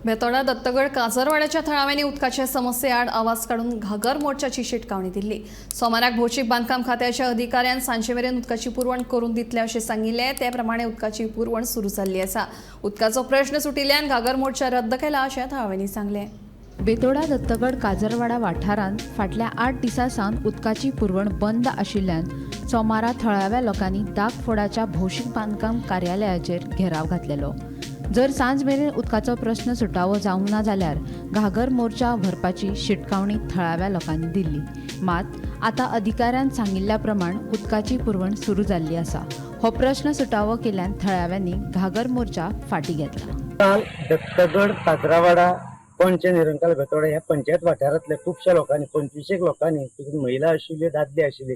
बेतोडा दत्तगड काजरवाड्याच्या थळाव्यांनी उदकाचे समस्येआड आवाज काढून घागर मोर्चाची शिटकावणी दिली। सोमाराक भौशीक बांदकाम खात्याच्या अधिकाऱ्यान सांजे मेरेन उदकाची पुरवण करून दितले अशें सांगिल्ले। ते प्रमाणे उदकाची पुरवण सुरू जाल्ली आसा। उदकाचो प्रश्न सुटिल्ल्यान घागर मोर्चा रद्द केला अशें थळाव्यांनी सांगले। बेतोडा दत्तगड काजरवाडा वाठारांत फाटल्या 8 दिसां सावन उदकाची पुरवण बंद आशिल्ल्यान सोमारा थळाव्या लोकांनी दागफोडाच्या भौशीक बांदकाम कार्यालयाचेर घेराव घातलेलो। जर सांज मेरेन उदकाचो प्रश्न सुटावो जावंक ना जाल्यार घागर मोर्चा व्हरपाची शिटकावणी थळाव्या लोकांनी दिल्ली। मात आतां अधिकाऱ्यान सांगिल्ल्या प्रमाण उदकाची पुरवण सुरू जाल्ली आसा। हो प्रश्न सुटावो केल्ल्यान थळाव्यांनी घागर मोर्चा फाटी घेतला। काल दत्तगड काजरावाडा पंच निरंकाल बेतोडा ह्या पंचायत वाठारांतल्या खुबश्या लोकांनी 25 लोकांनी तितून महिला आशिल्ल्यो दादले आशिल्ले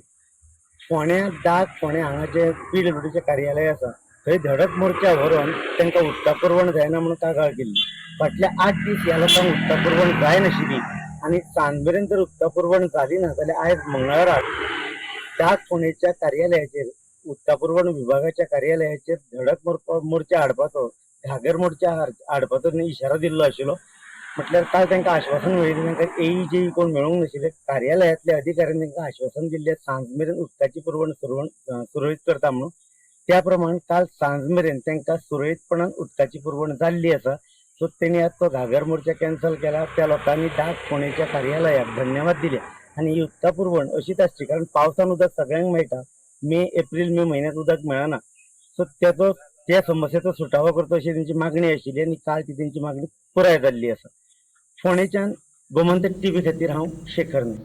फोण्या हांगा जे PWDचे कार्यालय आसा थंय धडक मोर्चा व्हरून तांकां उदका पुरवण जायना म्हणून कागाळ केल्ली। फाटल्या 8 दीस ह्या लोकांक उदका पुरवण जाय नाशिल्ली आनी सांज मेरेन जर उदका पुरवण जाली ना जाल्यार आयज मंगळारा डाक फोंडेच्या कार्यालयाचेर उदका पुरवण विभागाच्या कार्यालयाचेर धडक मोर्चा हाडपाचो घागर मोर्चा हाडपाचो इशारो दिल्लो आशिल्लो। म्हटल्यार काल तांकां आश्वासन मेळिल्लें, तांकां AE कोण मेळूंक नाशिल्ले। कार्यालयातल्या अधिकाऱ्यांनी तांकां आश्वासन दिल्लें सांज मेरेन उदकाची पुरवण सुरळीत करता म्हणून। त्या प्रमाण काल सांज मेरेन तांकां सुरळीतपणान उदकाची पुरवण जाल्ली आसा। सो तेणी आज तो घागर मोर्चा कॅन्सल केला। त्या लोकांनी डाक फोंडेच्या कार्यालयाक धन्यवाद दिले आनी ही उदका पुरवण अशीच आसची, कारण पावसान उदक सगळ्यांक मेळटा। एप्रिल मे म्हयन्यांत उदक मेळना, सो त्या समस्येचो सुटावो करचो अशी तेंची मागणी आशिल्ली आनी काल ती तेंची मागणी पुराय जाल्ली आसा। फोंडेच्यान गोमंतक TV खातीर हांव शेखर नायक।